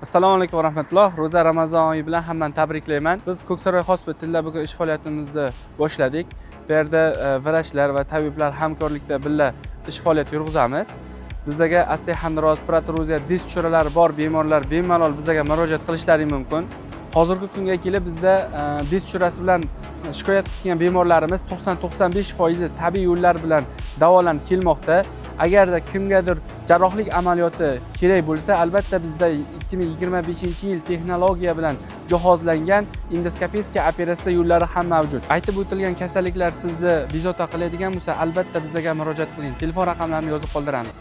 Assalomu alaykum va rahmatulloh. Ro'za Ramazon oyi bilan hammani tabriklayman. Biz Ko'ksaroy hospitalda bugun ish faoliyatimizni boshladik. Bu yerda vrachlar va tabiblar hamkorlikda birga ish faoliyati yurg'izamiz. Bizga osteoxondroz, disk tushiralari bor bemorlar bemalol bizga murojaat qilishlari mumkin. Hozirgi kunga kelib bizda disk tushirasi bilan shikoyat qilgan bemorlarimiz 90-95% tabiiy yo'llar bilan davolanib kelmoqda. Agarda kimgadir jarrohlik amaliyoti kerak bo'lsa, albatta bizda 2025-yil texnologiya bilan jihozlangan endoskopiya operatsiya yo'llari ham mavjud. Aytib o'tilgan kasalliklar sizni bezovta qiladigan bo'lsa, albatta bizga murojaat qiling. Telefon raqamlarini yozib qoldiramiz.